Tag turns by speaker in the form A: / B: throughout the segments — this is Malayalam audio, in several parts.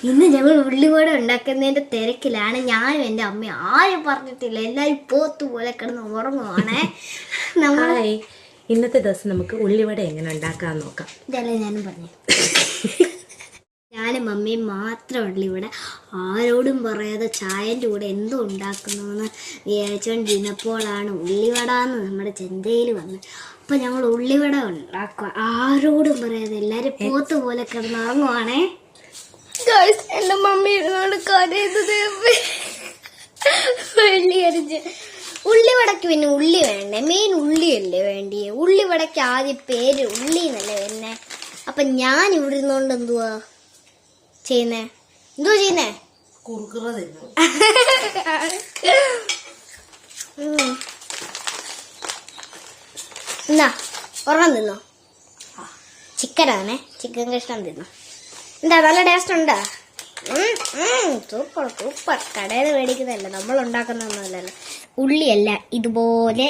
A: ഇന്ന് ഞങ്ങൾ ഉള്ളിവട ഉണ്ടാക്കുന്നതിന്റെ തിരക്കിലാണ്. ഞാനും എൻ്റെ അമ്മയും ആരും പറഞ്ഞിട്ടില്ല, എല്ലാവരും പോത്തു പോലെ കിടന്ന് ഉറങ്ങുവാണേ.
B: ഇന്നത്തെ ദിവസം നമുക്ക് ഉള്ളിവട എങ്ങനെ ഉണ്ടാക്കാൻ നോക്കാം.
A: ഇതല്ലേ ഞാനും പറഞ്ഞു. ഞാനും മമ്മിയും മാത്രം ഉള്ളിവട, ആരോടും പറയാതെ ചായൻ്റെ കൂടെ എന്തോ ഉണ്ടാക്കുന്നു എന്ന് വിചാരിച്ചുകൊണ്ടിരുന്നപ്പോഴാണ് ഉള്ളിവട എന്ന് നമ്മുടെ ചിന്തയിൽ വന്നത്. അപ്പം ഞങ്ങൾ ഉള്ളിവട ഉണ്ടാക്കുക, ആരോടും പറയാതെ എല്ലാവരും പോത്ത് പോലെ കിടന്നുറങ്ങുവാണേ. എന്റെ മമ്മി ഇരുന്നോണ്ട് കരയുന്നത് വെള്ളിയരിച്ച്. ഉള്ളിവടക്ക് പിന്നെ ഉള്ളി വേണ്ടേ, മെയിൻ ഉള്ളിയല്ലേ വേണ്ടിയേ. ഉള്ളിവടക്ക് ആദ്യം പേര് ഉള്ളി എന്നല്ലേ വരുന്നേ. അപ്പൊ ഞാൻ ഇവിടെ ഇരുന്നോണ്ട് എന്തുവാ ചെയ്യുന്നേ, ചെയ്യുന്നേ എന്നാ ഒരെണ്ണം തിന്നോ. ചിക്കനാണേ, ചിക്കൻ കഷ്ണം തിന്നോ. എന്താ നല്ല ടേസ്റ്റ് ഉണ്ടോ? Super super. കടയിൽ മേടിക്കുന്നതല്ല, നമ്മൾ ഉണ്ടാക്കുന്നൊന്നുമല്ലല്ലോ. ഉള്ളിയല്ല, ഇതുപോലെ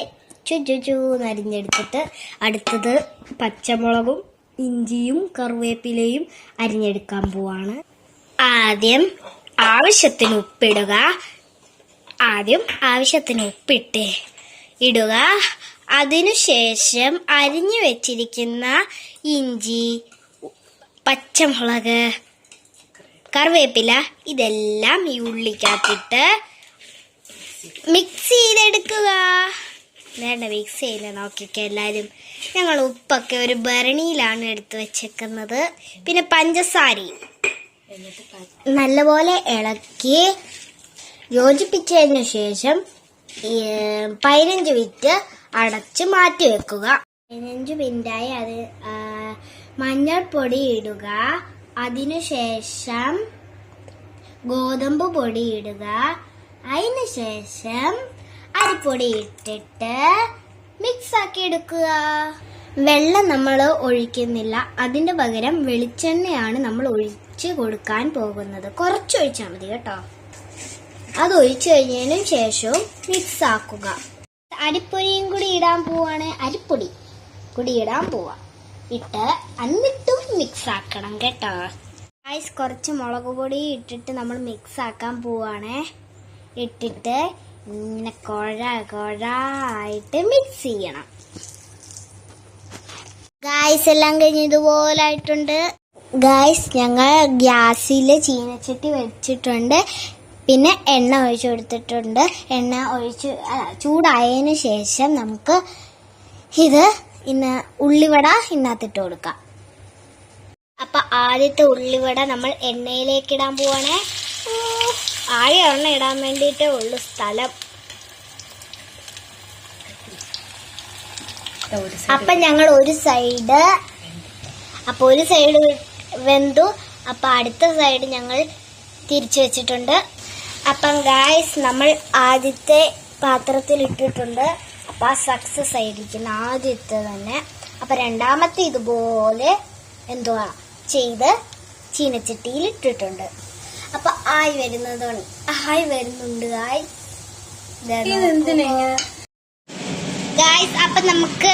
A: ചുചുചൂന്നരിഞ്ഞെടുത്തിട്ട് അടുത്തത് പച്ചമുളകും ഇഞ്ചിയും കറിവേപ്പിലയും അരിഞ്ഞെടുക്കാൻ പോവാണ്. ആദ്യം ആവശ്യത്തിന് ഉപ്പിട്ട് ഇടുക. അതിനുശേഷം അരിഞ്ഞു വെച്ചിരിക്കുന്ന ഇഞ്ചി, പച്ചമുളക്, കറിവേപ്പില ഇതെല്ലാം ഈ ഉള്ളിക്കകത്തിട്ട് മിക്സ് ചെയ്തെടുക്കുക. വേണ്ട, മിക്സ് ചെയ്ത് നോക്കിക്കോ എല്ലാവരും. ഞങ്ങൾ ഉപ്പൊക്കെ ഒരു ഭരണിയിലാണ് എടുത്ത് വെച്ചേക്കുന്നത്. പിന്നെ പഞ്ചസാരയും നല്ലപോലെ ഇളക്കി യോജിപ്പിച്ചതിന് ശേഷം 15 മിനിറ്റ് അടച്ച് മാറ്റി വെക്കുക. 15 മിനിറ്റായി അത് മഞ്ഞൾപ്പൊടി ഇടുക. അതിനുശേഷം ഗോതമ്പ് പൊടി ഇടുക. അതിനുശേഷം അരിപ്പൊടി ഇട്ടിട്ട് മിക്സ് ആക്കി എടുക്കുക. വെള്ളം നമ്മൾ ഒഴിക്കുന്നില്ല, അതിന്റെ പകരം വെളിച്ചെണ്ണയാണ് നമ്മൾ ഒഴിച്ച് കൊടുക്കാൻ പോകുന്നത്. കുറച്ചൊഴിച്ചാൽ മതി കേട്ടോ. അത് ഒഴിച്ചു കഴിഞ്ഞതിന് ശേഷം മിക്സ് ആക്കുക. അരിപ്പൊടിയും കൂടി ഇടാൻ പോവാണ്. അരിപ്പൊടി കൂടി ഇടാൻ പോവാ. ഇട്ട് എന്നിട്ടും മിക്സ് ആക്കണം കേട്ടോ. കുറച്ച് മുളക് പൊടി ഇട്ടിട്ട് നമ്മൾ മിക്സ് ആക്കാൻ പോവാണേ. ഇട്ടിട്ട് ഇങ്ങനെ കുഴായിട്ട് മിക്സ് ചെയ്യണം. ഗായ്സ് എല്ലാം കഴിഞ്ഞ് ഇതുപോലെ ആയിട്ടുണ്ട്. ഗായ്സ് ഞങ്ങൾ ഗ്യാസിൽ ചീനച്ചട്ടി വെച്ചിട്ടുണ്ട്. പിന്നെ എണ്ണ ഒഴിച്ചു കൊടുത്തിട്ടുണ്ട്. എണ്ണ ഒഴിച്ച് ചൂടായതിനു ശേഷം നമുക്ക് ഉള്ളിവട ഇതിനകത്തിട്ട് കൊടുക്കാം. അപ്പൊ ആദ്യത്തെ ഉള്ളിവട നമ്മൾ എണ്ണയിലേക്ക് ഇടാൻ പോവാണേ. ആകെ ഒരെണ്ണം ഇടാൻ വേണ്ടിയിട്ടേ ഉള്ളു സ്ഥലം. അപ്പൊ ഞങ്ങൾ ഒരു സൈഡ് വെന്തു. അപ്പൊ അടുത്ത സൈഡ് ഞങ്ങൾ തിരിച്ചു വെച്ചിട്ടുണ്ട്. അപ്പം ഗായ്സ് നമ്മൾ ആദ്യത്തെ പാത്രത്തിൽ ഇട്ടിട്ടുണ്ട്. അപ്പൊ ആ സക്സസ് ആയിരിക്കും ആദ്യത്തെ തന്നെ. അപ്പൊ രണ്ടാമത്തെ ഇതുപോലെ ചെയ്ത് ചീനച്ചട്ടിയിൽ ഇട്ടിട്ടുണ്ട്. അപ്പൊ ആയി വരുന്നുണ്ട് ഗായ്സ്. അപ്പൊ നമുക്ക്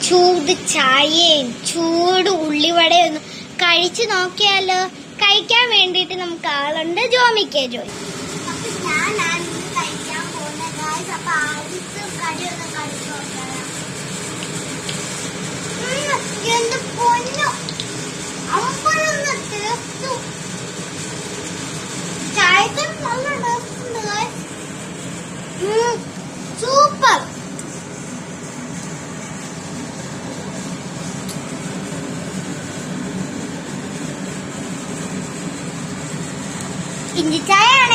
A: ചൂട് ചായയും ചൂട് ഉള്ളിവടയും ഒന്ന് കഴിച്ചു നോക്കിയാലോ. കഴിക്കാൻ വേണ്ടിയിട്ട് നമുക്ക് ആളുണ്ട്, ജോമിക്കേ ജോയി. അപ്പൊ ഞാനാണ് കഴിക്കാൻ പോകുന്നത് ഗായ്സ്. അപ്പൊ ആദ്യത്തെ കടി ഒന്ന് കഴിച്ചു നോക്കാം. എന്ത് പൊന്നു, അമ്പഴൊന്ന് ടേസ്റ്റ്. ചായക്ക് നല്ല ടേസ്റ്റ് ഉണ്ട് ഗായ്സ്. സൂപ്പർ. ഇഞ്ചി ചായയാണ്.